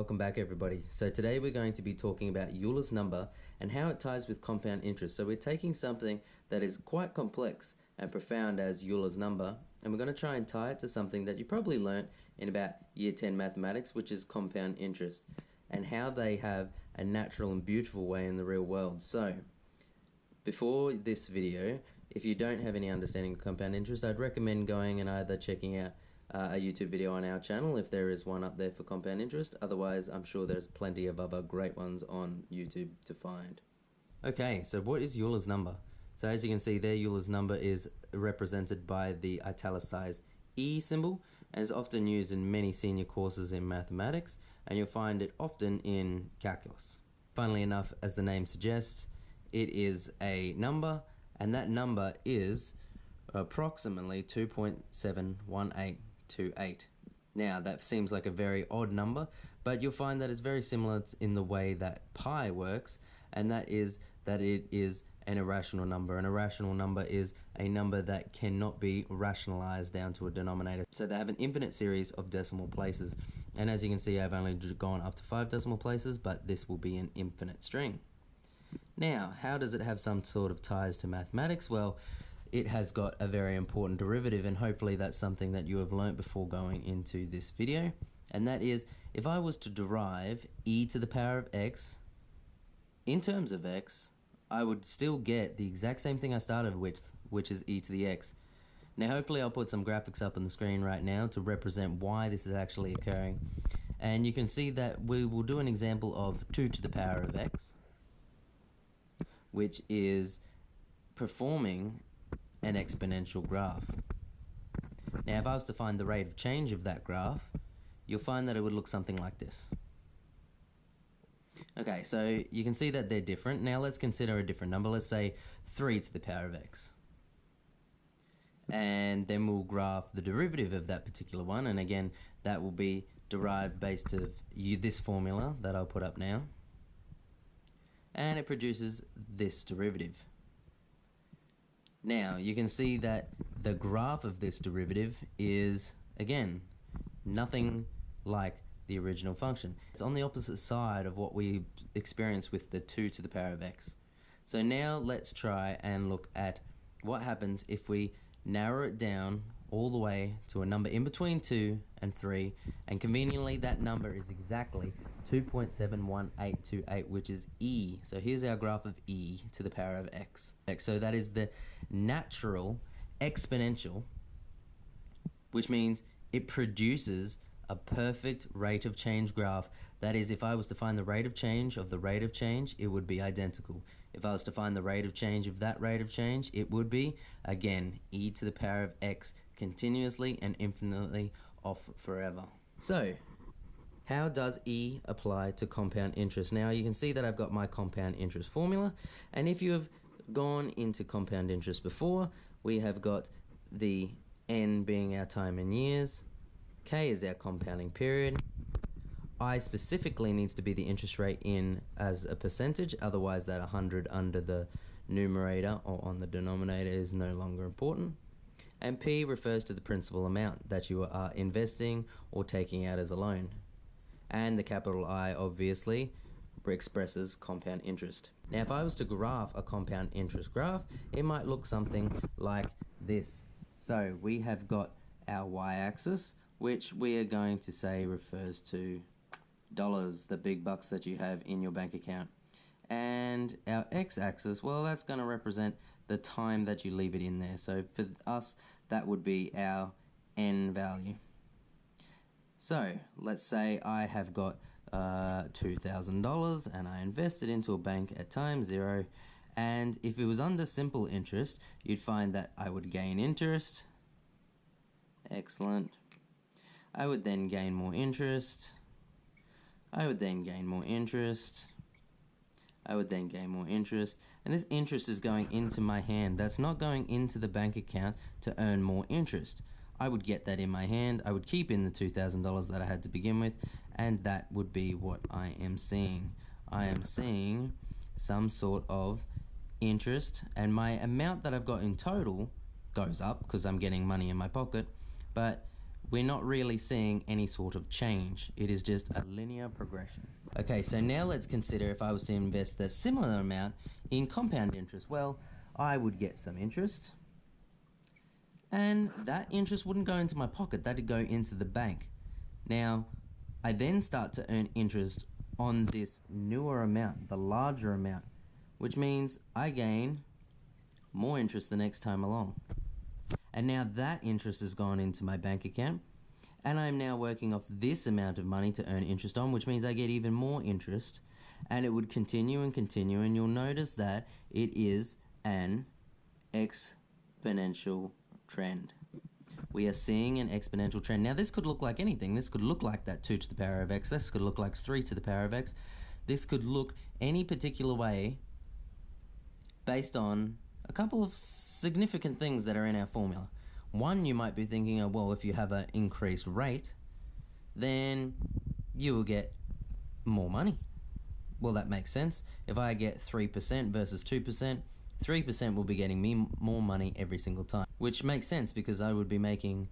welcome back everybody. So today we're going to be talking about Euler's number and how it ties with compound interest. So we're taking something that is quite complex and profound as Euler's number, and we're going to try and tie it to something that you probably learnt in about year 10 mathematics, which is compound interest, and how they have a natural and beautiful way in the real world. So before this video, if you don't have any understanding of compound interest, I'd recommend going and either checking out a YouTube video on our channel if there is one up there for compound interest. Otherwise, I'm sure there's plenty of other great ones on YouTube to find. Okay, so what is Euler's number? So as you can see there, Euler's number is represented by the italicized E symbol and is often used in many senior courses in mathematics, and you'll find it often in calculus. Funnily enough, as the name suggests, it is a number, and that number is approximately 2.71828. Now that seems like a very odd number, but you'll find that it's very similar in the way that pi works, and that is that it is an irrational number. An irrational number is a number that cannot be rationalized down to a denominator. So they have an infinite series of decimal places, and as you can see, I've only gone up to 5 decimal places, but this will be an infinite string. Now, how does it have some sort of ties to mathematics? Well, it has got a very important derivative, and hopefully that's something that you have learnt before going into this video, and that is, if I was to derive e to the power of x in terms of x, I would still get the exact same thing I started with, which is e to the x. Now hopefully I'll put some graphics up on the screen right now to represent why this is actually occurring, and you can see that we will do an example of 2 to the power of x, which is performing an exponential graph. Now if I was to find the rate of change of that graph, you'll find that it would look something like this. Okay, so you can see that they're different. Now let's consider a different number. Let's say 3 to the power of x. And then we'll graph the derivative of that particular one, and again that will be derived based of this formula that I'll put up now. And it produces this derivative. Now you can see that the graph of this derivative is, again, nothing like the original function. It's on the opposite side of what we experienced with the 2 to the power of x. So now let's try and look at what happens if we narrow it down all the way to a number in between 2 and 3, and conveniently that number is exactly 2.71828, which is e. So here's our graph of e to the power of x. So that is the natural exponential, which means it produces a perfect rate of change graph. That is, if I was to find the rate of change of the rate of change, it would be identical. If I was to find the rate of change of that rate of change, it would be, again, e to the power of x, continuously and infinitely off forever. So, how does e apply to compound interest? Now you can see that I've got my compound interest formula, and if you have gone into compound interest before, we have got the n being our time in years, k is our compounding period, I specifically needs to be the interest rate in as a percentage, otherwise that 100 under the numerator or on the denominator is no longer important, and p refers to the principal amount that you are investing or taking out as a loan, and the capital I obviously expresses compound interest. Now if I was to graph a compound interest graph, it might look something like this. So we have got our y-axis, which we are going to say refers to dollars, the big bucks that you have in your bank account. And our x-axis, well, that's going to represent the time that you leave it in there. So for us, that would be our n value. So let's say I have got $2,000 and I invested into a bank at time 0, and if it was under simple interest, you'd find that I would gain interest. Excellent. I would then gain more interest. I would then gain more interest. I would then gain more interest, and this interest is going into my hand. That's not going into the bank account to earn more interest. I would get that in my hand, I would keep in the $2,000 that I had to begin with, and that would be what I am seeing. I am seeing some sort of interest, and my amount that I've got in total goes up because I'm getting money in my pocket, but we're not really seeing any sort of change. It is just a linear progression. Okay, so now let's consider if I was to invest the similar amount in compound interest. Well, I would get some interest, and that interest wouldn't go into my pocket, that'd go into the bank. Now, I then start to earn interest on this newer amount, the larger amount, which means I gain more interest the next time along. And now that interest has gone into my bank account, and I'm now working off this amount of money to earn interest on, which means I get even more interest, and it would continue and continue, and you'll notice that it is an exponential trend. We are seeing an exponential trend. Now, this could look like anything. This could look like that 2 to the power of x. This could look like 3 to the power of x. This could look any particular way based on a couple of significant things that are in our formula. One, you might be thinking, oh, well, if you have an increased rate, then you will get more money. Well, that makes sense. If I get 3% versus 2%, 3% will be getting me more money every single time, which makes sense because I would be making,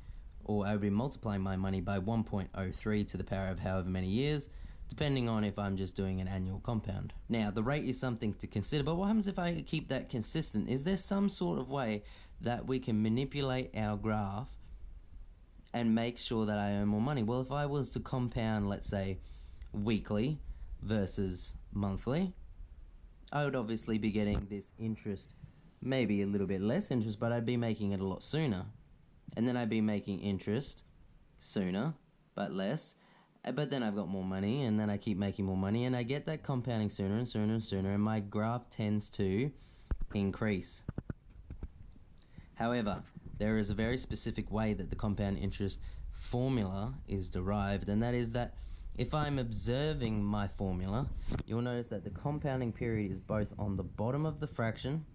or I would be multiplying my money by 1.03 to the power of however many years, depending on if I'm just doing an annual compound. Now, the rate is something to consider, but what happens if I keep that consistent? Is there some sort of way that we can manipulate our graph and make sure that I earn more money? Well, if I was to compound, let's say, weekly versus monthly, I would obviously be getting this interest, maybe a little bit less interest, but I'd be making it a lot sooner. And then I'd be making interest sooner, but less. But then I've got more money, and then I keep making more money, and I get that compounding sooner and sooner and sooner, and my graph tends to increase. However, there is a very specific way that the compound interest formula is derived, and that is that if I'm observing my formula, you'll notice that the compounding period is both on the bottom of the fraction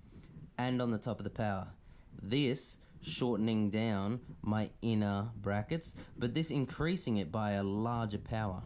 and on the top of the power. This shortening down my inner brackets, but this increasing it by a larger power.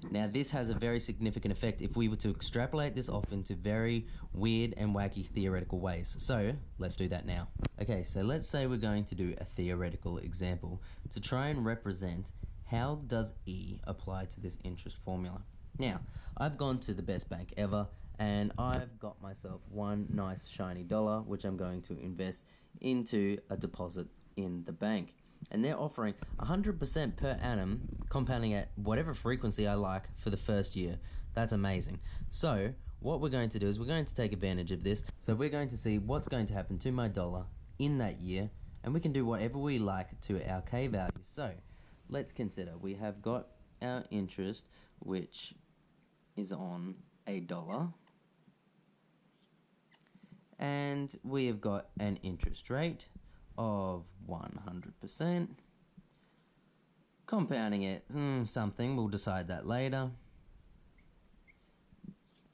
Now, this has a very significant effect if we were to extrapolate this off into very weird and wacky theoretical ways. So, let's do that now. Okay, so let's say we're going to do a theoretical example to try and represent how does E apply to this interest formula. Now, I've gone to the best bank ever, and I've got myself one nice shiny dollar, which I'm going to invest into a deposit in the bank. And they're offering 100% per annum, compounding at whatever frequency I like for the first year. That's amazing. So, what we're going to do is we're going to take advantage of this. So we're going to see what's going to happen to my dollar in that year, and we can do whatever we like to our K value. So, let's consider we have got our interest, which is on $1, and we have got an interest rate of 100%. Compounding it, something, we'll decide that later.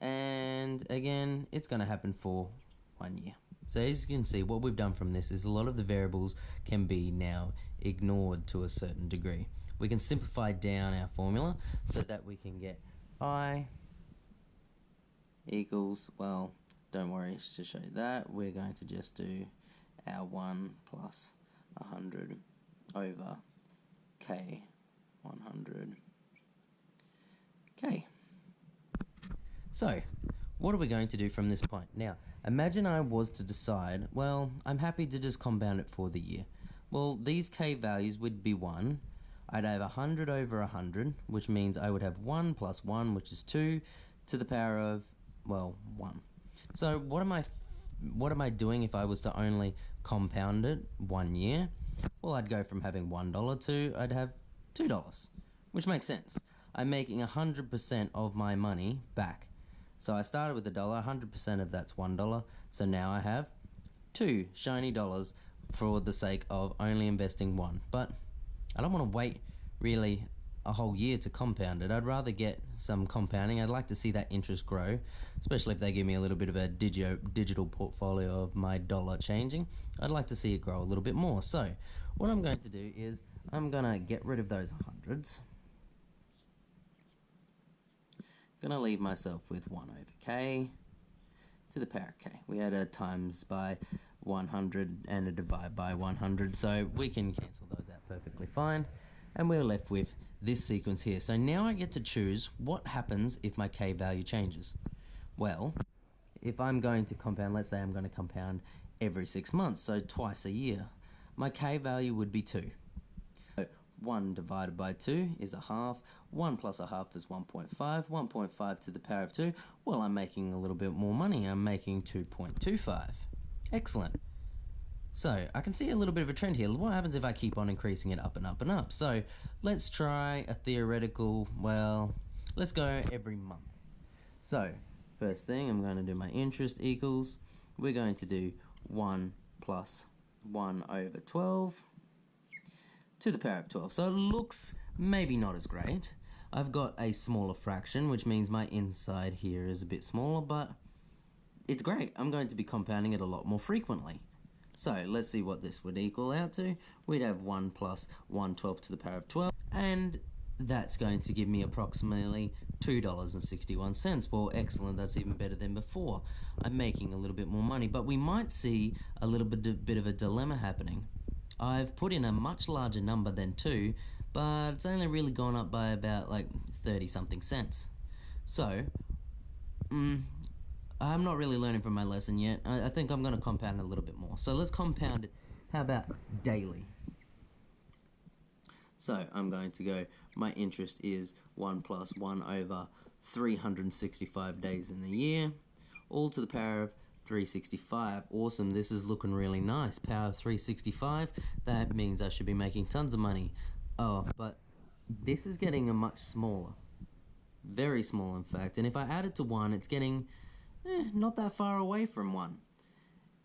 And again, it's going to happen for 1 year. So as you can see, what we've done from this is a lot of the variables can be now ignored to a certain degree. We can simplify down our formula so that we can get I equals, well, don't worry, to show you that, we're going to just do our 1 plus 100 over K 100 K. So, what are we going to do from this point? Now, imagine I was to decide, well, I'm happy to just compound it for the year. Well, these K values would be 1. I'd have 100 over 100, which means I would have 1 plus 1, which is 2, to the power of, well, 1. So what am I doing if I was to only compound it 1 year? Well, I'd go from having $1 to I'd have $2, which makes sense. I'm making 100% of my money back. So I started with $1, 100% of that's $1, so now I have 2 shiny dollars for the sake of only investing 1. But I don't want to wait really a whole year to compound it. I'd rather get some compounding. I'd like to see that interest grow, especially if they give me a little bit of a digital portfolio of my dollar changing. I'd like to see it grow a little bit more. So what I'm going to do is I'm going to get rid of those hundreds. Going to leave myself with 1 over K to the power of K. We had a times by 100 and a divide by 100, so we can cancel those out perfectly fine. And we're left with this sequence here. So now I get to choose what happens if my k value changes. Well, if I'm going to compound, let's say I'm going to compound every 6 months, so twice a year, my k value would be 2. So 1 divided by 2 is a half, 1 plus a half is 1.5, 1.5 to the power of 2, well, I'm making a little bit more money, I'm making 2.25. Excellent. So I can see a little bit of a trend here. What happens if I keep on increasing it up and up and up? So let's try a theoretical, well, let's go every month. So first thing, I'm going to do my interest equals, we're going to do 1 plus 1 over 12 to the power of 12. So it looks maybe not as great. I've got a smaller fraction, which means my inside here is a bit smaller, but it's great. I'm going to be compounding it a lot more frequently. So let's see what this would equal out to. We'd have 1 plus 1/12 to the power of 12, and that's going to give me approximately $2.61. Well, excellent, that's even better than before. I'm making a little bit more money, but we might see a little bit of a dilemma happening. I've put in a much larger number than 2, but it's only really gone up by about like 30-something cents. So, I'm not really learning from my lesson yet. I think I'm going to compound a little bit more. So let's compound it. How about daily? So I'm going to go, my interest is 1 plus 1 over 365 days in the year, all to the power of 365. Awesome, this is looking really nice. Power of 365, that means I should be making tons of money. Oh, but this is getting a much smaller. Very small, in fact. And if I add it to 1, it's getting not that far away from 1.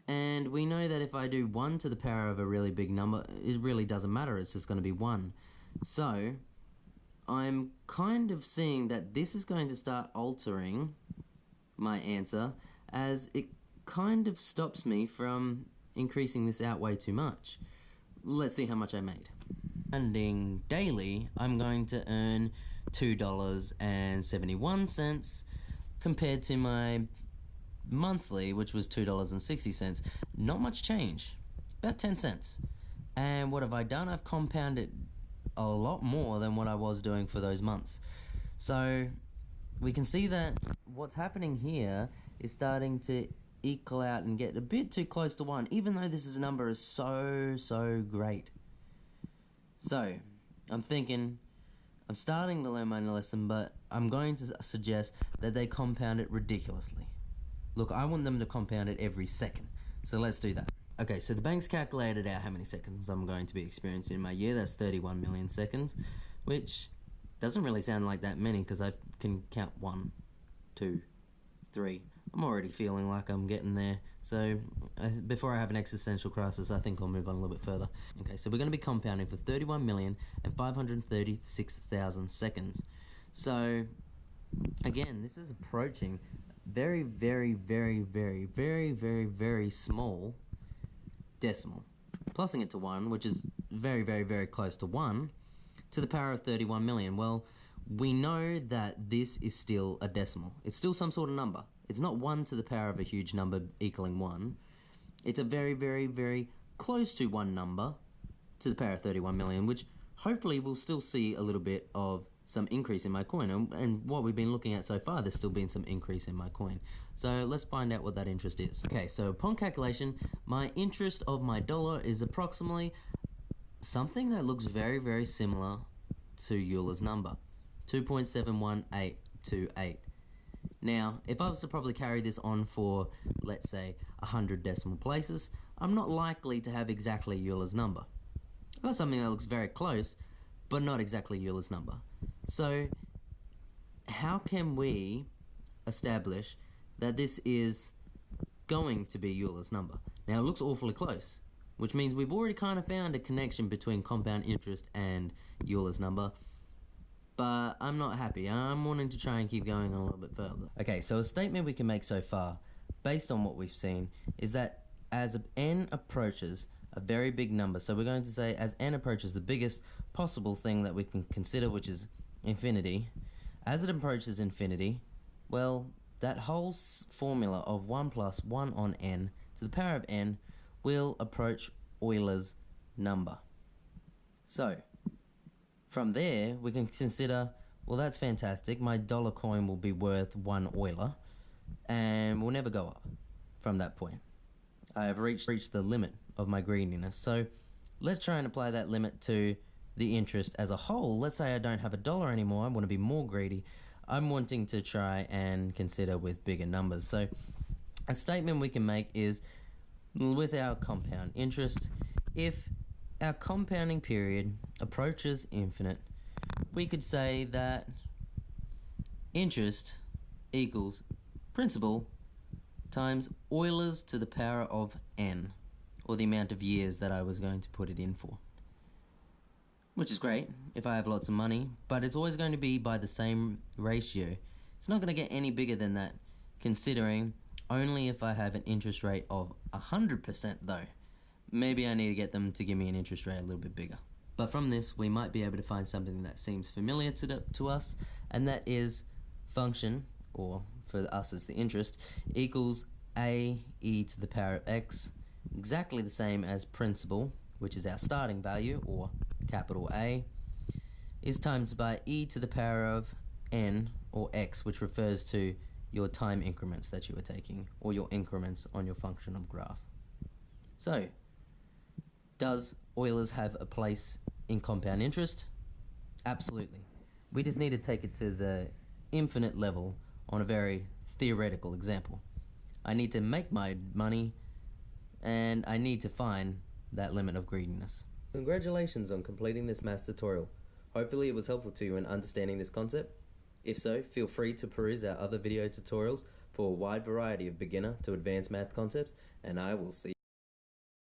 And we know that if I do 1 to the power of a really big number, it really doesn't matter, it's just going to be 1. So, I'm kind of seeing that this is going to start altering my answer, as it kind of stops me from increasing this out way too much. Let's see how much I made. Compounding daily, I'm going to earn $2.71 compared to my monthly, which was $2.60. Not much change, about 10 cents. And what have I done? I've compounded a lot more than what I was doing for those months. So we can see that what's happening here is starting to equal out and get a bit too close to 1, even though this is a number is so great. So I'm thinking, I'm starting to learn my lesson, but I'm going to suggest that they compound it ridiculously. Look, I want them to compound it every second, so let's do that. Okay, so the bank's calculated out how many seconds I'm going to be experiencing in my year. That's 31 million seconds, which doesn't really sound like that many because I can count 1, 2, 3. I'm already feeling like I'm getting there, so before I have an existential crisis, I think I'll move on a little bit further. Okay, so we're going to be compounding for 31,536,000 seconds. So, again, this is approaching very small decimal. Plussing it to 1, which is very close to 1, to the power of 31 million. Well, we know that this is still a decimal. It's still some sort of number. It's not 1 to the power of a huge number equaling 1. It's a very close to 1 number to the power of 31 million, which hopefully we'll still see a little bit of some increase in my coin. And what we've been looking at so far, there's still been some increase in my coin. So let's find out what that interest is. Okay, so upon calculation, my interest of my dollar is approximately something that looks very similar to Euler's number, 2.71828. Now, if I was to probably carry this on for, let's say, 100 decimal places, I'm not likely to have exactly Euler's number. I've got something that looks very close, but not exactly Euler's number. So, how can we establish that this is going to be Euler's number? Now, it looks awfully close, which means we've already kind of found a connection between compound interest and Euler's number, but I'm not happy. I'm wanting to try and keep going on a little bit further. Okay, so a statement we can make so far, based on what we've seen, is that as n approaches a very big number, so we're going to say as n approaches the biggest possible thing that we can consider, which is infinity, as it approaches infinity, well, that whole formula of 1 plus 1 on n to the power of n will approach Euler's number. So, from there, we can consider, well, that's fantastic. My dollar coin will be worth 1 Euler, and will never go up from that point. I have reached the limit of my greediness. So, let's try and apply that limit to the interest as a whole. Let's say I don't have $1 anymore. I want to be more greedy. I'm wanting to try and consider with bigger numbers. So, a statement we can make is, with our compound interest, if our compounding period approaches infinite, we could say that interest equals principal times Euler's to the power of n, or the amount of years that I was going to put it in for. Which is great if I have lots of money, but it's always going to be by the same ratio. It's not going to get any bigger than that, considering only if I have an interest rate of 100% though. Maybe I need to get them to give me an interest rate a little bit bigger. But from this, we might be able to find something that seems familiar to us, and that is function, or for us as the interest, equals a e to the power of x, exactly the same as principal, which is our starting value, or capital A, is times by e to the power of n, or x, which refers to your time increments that you are taking, or your increments on your functional graph. So, does Euler's have a place in compound interest? Absolutely. We just need to take it to the infinite level on a very theoretical example. I need to make my money, and I need to find that limit of greediness. Congratulations on completing this maths tutorial. Hopefully it was helpful to you in understanding this concept. If so, feel free to peruse our other video tutorials for a wide variety of beginner to advanced math concepts, and I will see you